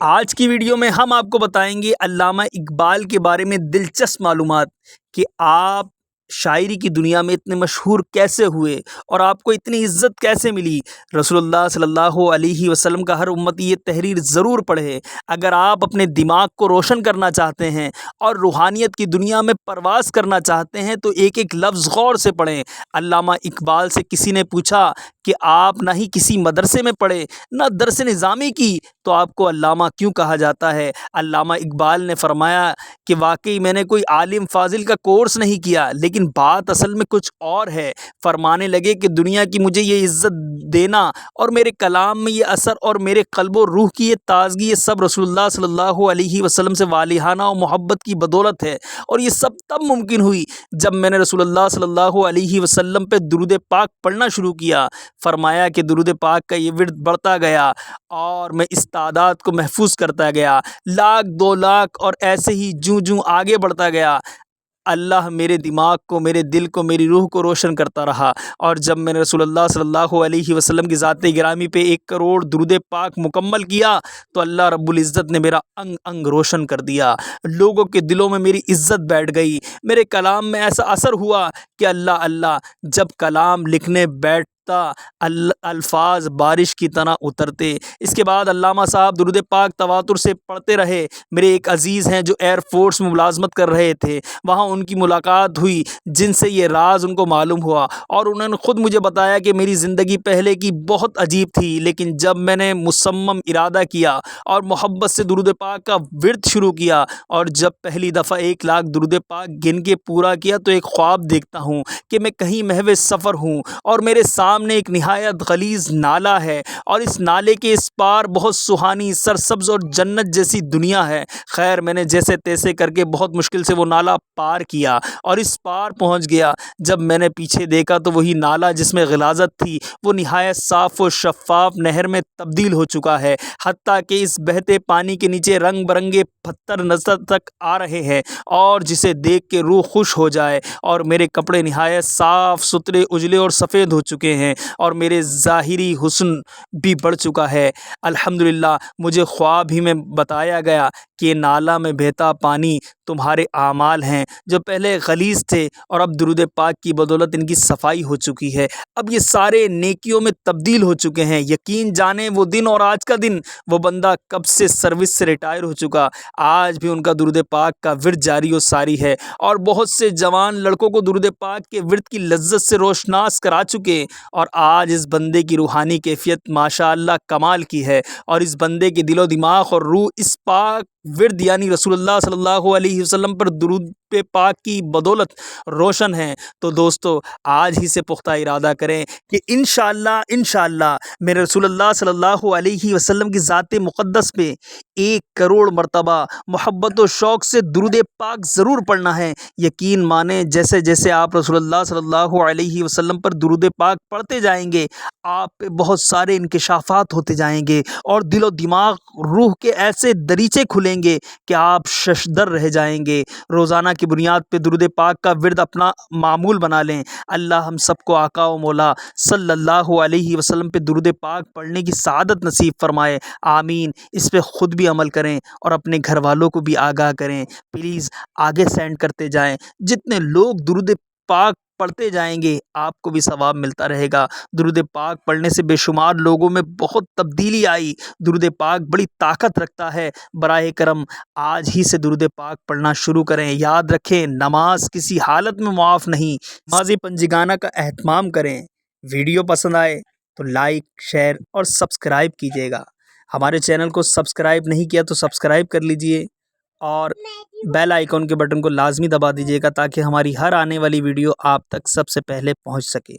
آج کی ویڈیو میں ہم آپ کو بتائیں گے علامہ اقبال کے بارے میں دلچسپ معلومات کہ آپ شاعری کی دنیا میں اتنے مشہور کیسے ہوئے اور آپ کو اتنی عزت کیسے ملی۔ رسول اللہ صلی اللہ علیہ وسلم کا ہر امتی یہ تحریر ضرور پڑھے اگر آپ اپنے دماغ کو روشن کرنا چاہتے ہیں اور روحانیت کی دنیا میں پرواز کرنا چاہتے ہیں تو ایک ایک لفظ غور سے پڑھیں۔ علامہ اقبال سے کسی نے پوچھا کہ آپ نہ ہی کسی مدرسے میں پڑھے نہ درس نظامی کی تو آپ کو علامہ کیوں کہا جاتا ہے؟ علامہ اقبال نے فرمایا کہ واقعی میں نے کوئی عالم فاضل کا کورس نہیں کیا، لیکن بات اصل میں کچھ اور ہے۔ فرمانے لگے کہ دنیا کی مجھے یہ عزت دینا اور میرے کلام میں یہ اثر اور میرے قلب و روح کی یہ تازگی، یہ سب رسول اللہ صلی اللہ علیہ وسلم سے والہانہ و محبت کی بدولت ہے، اور یہ سب تب ممکن ہوئی جب میں نے رسول اللہ صلی اللہ علیہ وسلم پہ درود پاک پڑھنا شروع کیا۔ فرمایا کہ درود پاک کا یہ ورد بڑھتا گیا اور میں اس تعداد کو محفوظ کرتا گیا، لاکھ 2 لاکھ، اور ایسے ہی جوں جوں آگے بڑھتا گیا اللہ میرے دماغ کو، میرے دل کو، میری روح کو روشن کرتا رہا، اور جب میں نے رسول اللہ صلی اللہ علیہ وسلم کی ذات گرامی پہ 1 کروڑ درود پاک مکمل کیا تو اللہ رب العزت نے میرا انگ انگ روشن کر دیا، لوگوں کے دلوں میں میری عزت بیٹھ گئی، میرے کلام میں ایسا اثر ہوا کہ اللہ اللہ جب کلام لکھنے بیٹھتا الفاظ بارش کی طرح اترتے۔ اس کے بعد علامہ صاحب درود پاک تواتر سے پڑھتے رہے۔ میرے ایک عزیز ہیں جو ایئر فورس میں ملازمت کر رہے تھے، وہاں ان کی ملاقات ہوئی جن سے یہ راز ان کو معلوم ہوا، اور انہوں نے خود مجھے بتایا کہ میری زندگی پہلے کی بہت عجیب تھی، لیکن جب میں نے مصمم ارادہ کیا اور محبت سے درود پاک کا ورد شروع کیا، اور جب پہلی دفعہ 1 لاکھ درود پاک گن کے پورا کیا تو ایک خواب دیکھتا ہوں کہ میں کہیں محو سفر ہوں اور میرے سامنے ایک نہایت غلیظ نالہ ہے، اور اس نالے کے اس پار بہت سہانی سرسبز اور جنت جیسی دنیا ہے۔ خیر میں نے جیسے تیسے کر کے بہت مشکل سے وہ نالہ پار کیا اور اس پار پہنچ گیا۔ جب میں نے پیچھے دیکھا تو وہی نالہ جس میں غلاظت تھی وہ نہایت صاف و شفاف نہر میں تبدیل ہو چکا ہے، حتیٰ کہ اس بہتے پانی کے نیچے رنگ برنگے پتھر نظر تک آ رہے ہیں، اور جسے دیکھ کے روح خوش ہو جائے، اور میرے کپڑے نہایت صاف ستھرے اجلے اور سفید ہو چکے ہیں، اور میرے ظاہری حسن بھی بڑھ چکا ہے۔ الحمدللہ مجھے خواب ہی میں بتایا گیا کہ یہ نالہ میں بہتا پانی تمہارے اعمال ہیں جو پہلے غلیظ تھے، اور اب درود پاک کی بدولت ان کی صفائی ہو چکی ہے، اب یہ سارے نیکیوں میں تبدیل ہو چکے ہیں۔ یقین جانے وہ دن اور آج کا دن، وہ بندہ کب سے سروس سے ریٹائر ہو چکا، آج بھی ان کا درود پاک کا ورد جاری و ساری ہے، اور بہت سے جوان لڑکوں کو درود پاک کے ورد کی لذت سے روشناس کرا چکے، اور آج اس بندے کی روحانی کیفیت ماشاءاللہ کمال کی ہے، اور اس بندے کے دل و دماغ اور روح اس پاک ورد یعنی رسول اللہ صلی اللہ علیہ وسلم پر درود پاک کی بدولت روشن ہیں۔ تو دوستو آج ہی سے پختہ ارادہ کریں کہ انشاءاللہ میرے رسول اللہ صلی اللہ علیہ وسلم کی ذات مقدس پہ 1 کروڑ مرتبہ محبت و شوق سے درود پاک ضرور پڑھنا ہے۔ یقین مانیں جیسے جیسے آپ رسول اللہ صلی اللہ علیہ وسلم پر درود پاک پڑھتے جائیں گے آپ پہ بہت سارے انکشافات ہوتے جائیں گے، اور دل و دماغ روح کے ایسے دریچے کھلیں گے کہ آپ ششدر رہ جائیں گے۔ روزانہ کی بنیاد پہ درود پاک کا ورد اپنا معمول بنا لیں۔ اللہ ہم سب کو آقا و مولا صلی اللہ علیہ وسلم پہ درود پاک پڑھنے کی سعادت نصیب فرمائے، آمین۔ اس پہ خود بھی عمل کریں اور اپنے گھر والوں کو بھی آگاہ کریں، پلیز آگے سینڈ کرتے جائیں۔ جتنے لوگ درود پاک پڑھتے جائیں گے آپ کو بھی ثواب ملتا رہے گا۔ درود پاک پڑھنے سے بے شمار لوگوں میں بہت تبدیلی آئی۔ درود پاک بڑی طاقت رکھتا ہے، براہ کرم آج ہی سے درود پاک پڑھنا شروع کریں۔ یاد رکھیں نماز کسی حالت میں معاف نہیں، نمازی پنجگانہ کا اہتمام کریں۔ ویڈیو پسند آئے تو لائک، شیئر اور سبسکرائب کیجیے گا۔ ہمارے چینل کو سبسکرائب نہیں کیا تو سبسکرائب کر لیجئے، اور بیل آئیکن کے بٹن کو لازمی دبا دیجیے گا تاکہ ہماری ہر آنے والی ویڈیو آپ تک سب سے پہلے پہنچ سکے۔